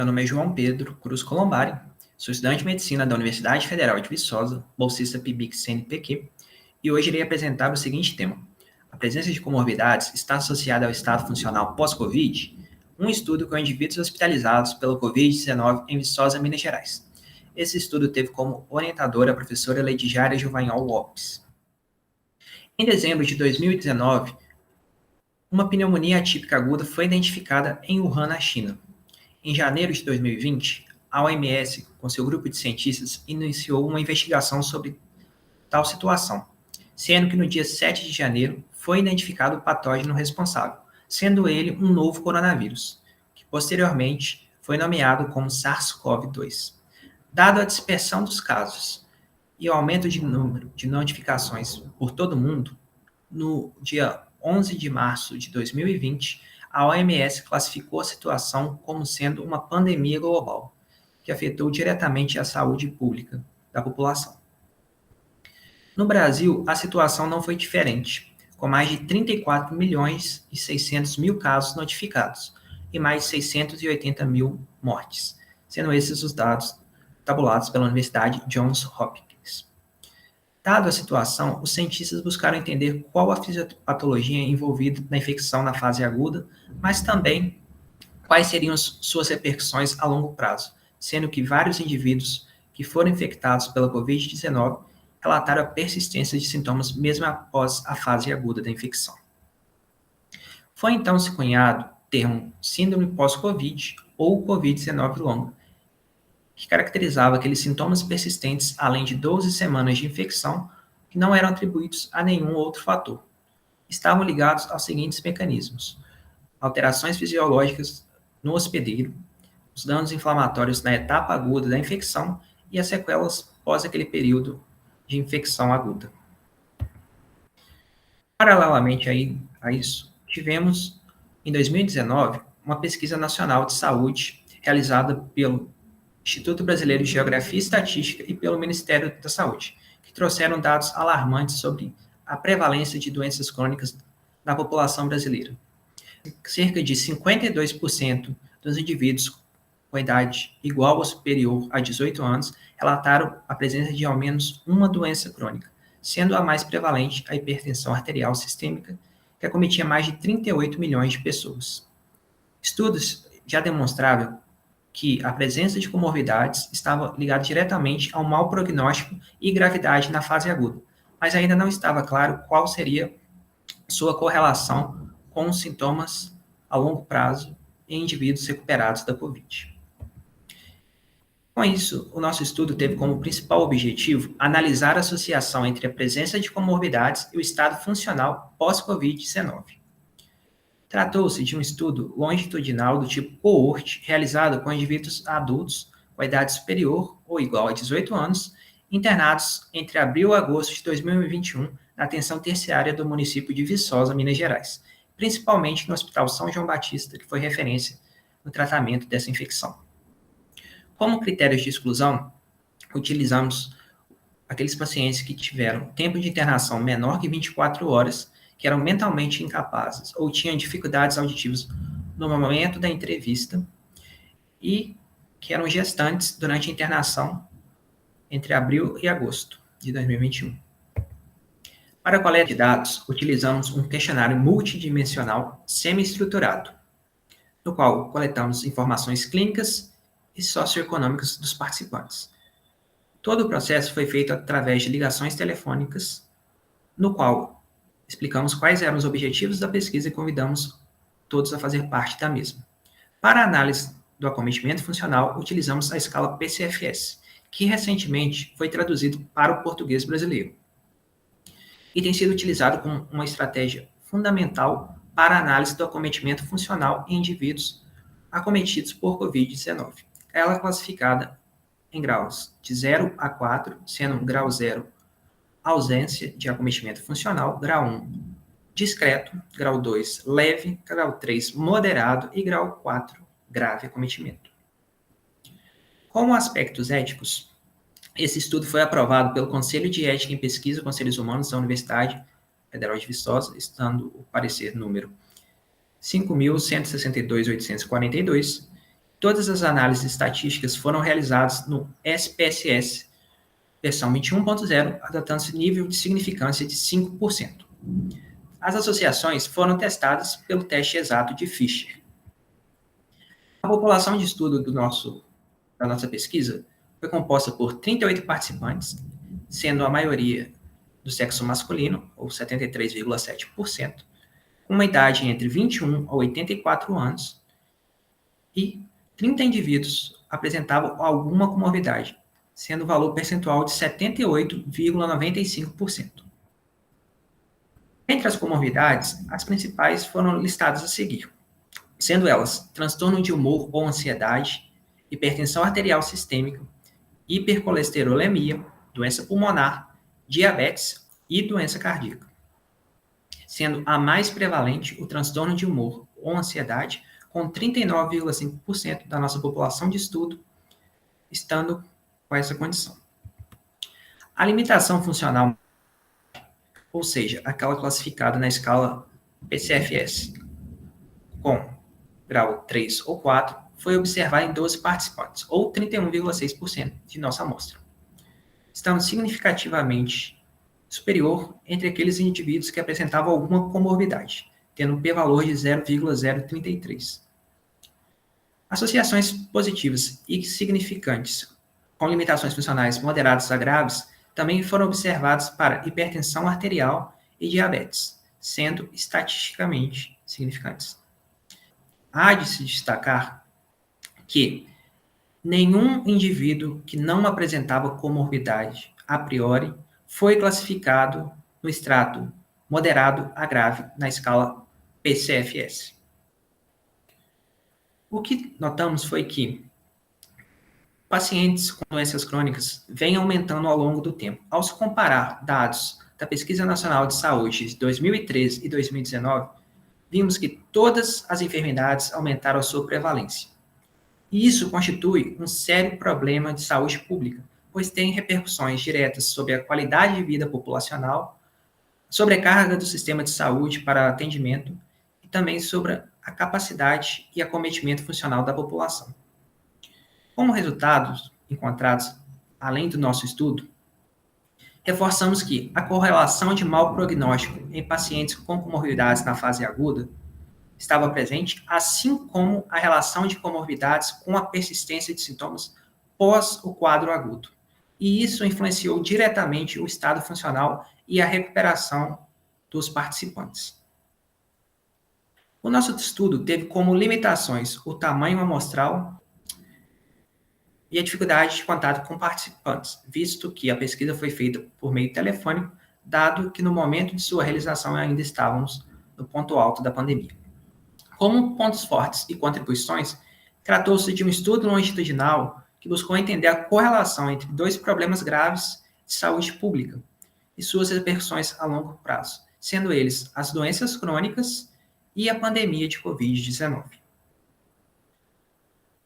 Meu nome é João Pedro Cruz Colombari, sou estudante de medicina da Universidade Federal de Viçosa, bolsista PIBIC-CNPq, e hoje irei apresentar o seguinte tema: a presença de comorbidades está associada ao estado funcional pós-Covid? Um estudo com indivíduos hospitalizados pelo Covid-19 em Viçosa, Minas Gerais. Esse estudo teve como orientadora a professora Leidijária Juvanhol Lopes. Em dezembro de 2019, uma pneumonia atípica aguda foi identificada em Wuhan, na China. Em janeiro de 2020, a OMS, com seu grupo de cientistas, iniciou uma investigação sobre tal situação, sendo que no dia 7 de janeiro foi identificado o patógeno responsável, sendo ele um novo coronavírus, que posteriormente foi nomeado como SARS-CoV-2. Dado a dispersão dos casos e o aumento de número de notificações por todo o mundo, no dia 11 de março de 2020, a OMS classificou a situação como sendo uma pandemia global, que afetou diretamente a saúde pública da população. No Brasil, a situação não foi diferente, com mais de 34 milhões e 600 mil casos notificados e mais de 680 mil mortes, sendo esses os dados tabulados pela Universidade Johns Hopkins. Dado a situação, os cientistas buscaram entender qual a fisiopatologia envolvida na infecção na fase aguda, mas também quais seriam suas repercussões a longo prazo, sendo que vários indivíduos que foram infectados pela Covid-19 relataram a persistência de sintomas mesmo após a fase aguda da infecção. Foi então se cunhado o termo síndrome pós-Covid ou Covid-19 longa, que caracterizava aqueles sintomas persistentes além de 12 semanas de infecção que não eram atribuídos a nenhum outro fator. Estavam ligados aos seguintes mecanismos: alterações fisiológicas no hospedeiro, os danos inflamatórios na etapa aguda da infecção e as sequelas pós aquele período de infecção aguda. Paralelamente a isso, tivemos, em 2019, uma pesquisa nacional de saúde realizada pelo Instituto Brasileiro de Geografia e Estatística e pelo Ministério da Saúde, que trouxeram dados alarmantes sobre a prevalência de doenças crônicas na população brasileira. Cerca de 52% dos indivíduos com idade igual ou superior a 18 anos relataram a presença de ao menos uma doença crônica, sendo a mais prevalente a hipertensão arterial sistêmica, que acometia mais de 38 milhões de pessoas. Estudos já demonstravam que a presença de comorbidades estava ligada diretamente ao mau prognóstico e gravidade na fase aguda, mas ainda não estava claro qual seria sua correlação com os sintomas a longo prazo em indivíduos recuperados da Covid. Com isso, o nosso estudo teve como principal objetivo analisar a associação entre a presença de comorbidades e o estado funcional pós-Covid-19. Tratou-se de um estudo longitudinal do tipo coorte, realizado com indivíduos adultos com idade superior ou igual a 18 anos, internados entre abril e agosto de 2021 na atenção terciária do município de Viçosa, Minas Gerais, principalmente no Hospital São João Batista, que foi referência no tratamento dessa infecção. Como critérios de exclusão, utilizamos aqueles pacientes que tiveram tempo de internação menor que 24 horas, que eram mentalmente incapazes ou tinham dificuldades auditivas no momento da entrevista e que eram gestantes durante a internação entre abril e agosto de 2021. Para a coleta de dados, utilizamos um questionário multidimensional semi-estruturado, no qual coletamos informações clínicas e socioeconômicas dos participantes. Todo o processo foi feito através de ligações telefônicas, no qual explicamos quais eram os objetivos da pesquisa e convidamos todos a fazer parte da mesma. Para a análise do acometimento funcional, utilizamos a escala PCFS, que recentemente foi traduzido para o português brasileiro e tem sido utilizado como uma estratégia fundamental para a análise do acometimento funcional em indivíduos acometidos por Covid-19. Ela é classificada em graus de 0 a 4, sendo grau 0 ausência de acometimento funcional, grau 1 discreto, grau 2 leve, grau 3 moderado e grau 4 grave acometimento. Como aspectos éticos, esse estudo foi aprovado pelo Conselho de Ética em Pesquisa com Seres Humanos da Universidade Federal de Viçosa, estando o parecer número 5.162.842, todas as análises estatísticas foram realizadas no SPSS, versão 21.0, adotando-se nível de significância de 5%. As associações foram testadas pelo teste exato de Fisher. A população de estudo da nossa pesquisa foi composta por 38 participantes, sendo a maioria do sexo masculino, ou 73,7%, com uma idade entre 21 a 84 anos, e 30 indivíduos apresentavam alguma comorbidade, sendo o valor percentual de 78,95%. Entre as comorbidades, as principais foram listadas a seguir, sendo elas transtorno de humor ou ansiedade, hipertensão arterial sistêmica, hipercolesterolemia, doença pulmonar, diabetes e doença cardíaca. Sendo a mais prevalente o transtorno de humor ou ansiedade, com 39,5% da nossa população de estudo estando com essa condição. A limitação funcional, ou seja, aquela classificada na escala PCFS, com grau 3 ou 4, foi observada em 12 participantes, ou 31,6% de nossa amostra, estando significativamente superior entre aqueles indivíduos que apresentavam alguma comorbidade, tendo um p-valor de 0,033. Associações positivas e significantes com limitações funcionais moderadas a graves também foram observadas para hipertensão arterial e diabetes, sendo estatisticamente significantes. Há de se destacar que nenhum indivíduo que não apresentava comorbidade a priori foi classificado no extrato moderado a grave na escala PCFS. O que notamos foi que pacientes com doenças crônicas vêm aumentando ao longo do tempo. Ao se comparar dados da Pesquisa Nacional de Saúde de 2013 e 2019, vimos que todas as enfermidades aumentaram a sua prevalência. E isso constitui um sério problema de saúde pública, pois tem repercussões diretas sobre a qualidade de vida populacional, sobrecarga do sistema de saúde para atendimento e também sobre a capacidade e acometimento funcional da população. Como resultados encontrados além do nosso estudo, reforçamos que a correlação de mau prognóstico em pacientes com comorbidades na fase aguda estava presente, assim como a relação de comorbidades com a persistência de sintomas pós o quadro agudo. E isso influenciou diretamente o estado funcional e a recuperação dos participantes. O nosso estudo teve como limitações o tamanho amostral e a dificuldade de contato com participantes, visto que a pesquisa foi feita por meio telefônico, dado que no momento de sua realização ainda estávamos no ponto alto da pandemia. Como pontos fortes e contribuições, tratou-se de um estudo longitudinal que buscou entender a correlação entre dois problemas graves de saúde pública e suas repercussões a longo prazo, sendo eles as doenças crônicas e a pandemia de Covid-19.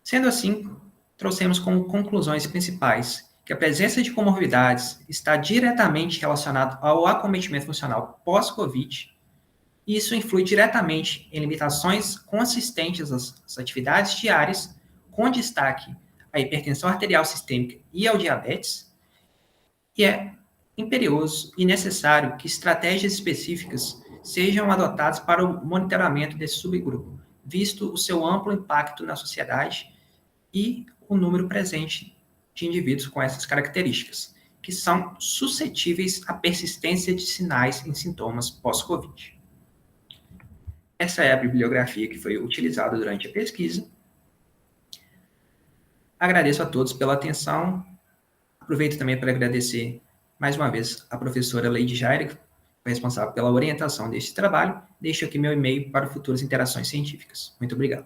Sendo assim, trouxemos como conclusões principais que a presença de comorbidades está diretamente relacionada ao acometimento funcional pós-Covid, e isso influi diretamente em limitações consistentes às atividades diárias, com destaque à hipertensão arterial sistêmica e ao diabetes, e é imperioso e necessário que estratégias específicas sejam adotadas para o monitoramento desse subgrupo, visto o seu amplo impacto na sociedade e o número presente de indivíduos com essas características, que são suscetíveis à persistência de sinais em sintomas pós-Covid. Essa é a bibliografia que foi utilizada durante a pesquisa. Agradeço a todos pela atenção. Aproveito também para agradecer mais uma vez a professora Leide Jair, que foi responsável pela orientação deste trabalho. Deixo aqui meu e-mail para futuras interações científicas. Muito obrigado.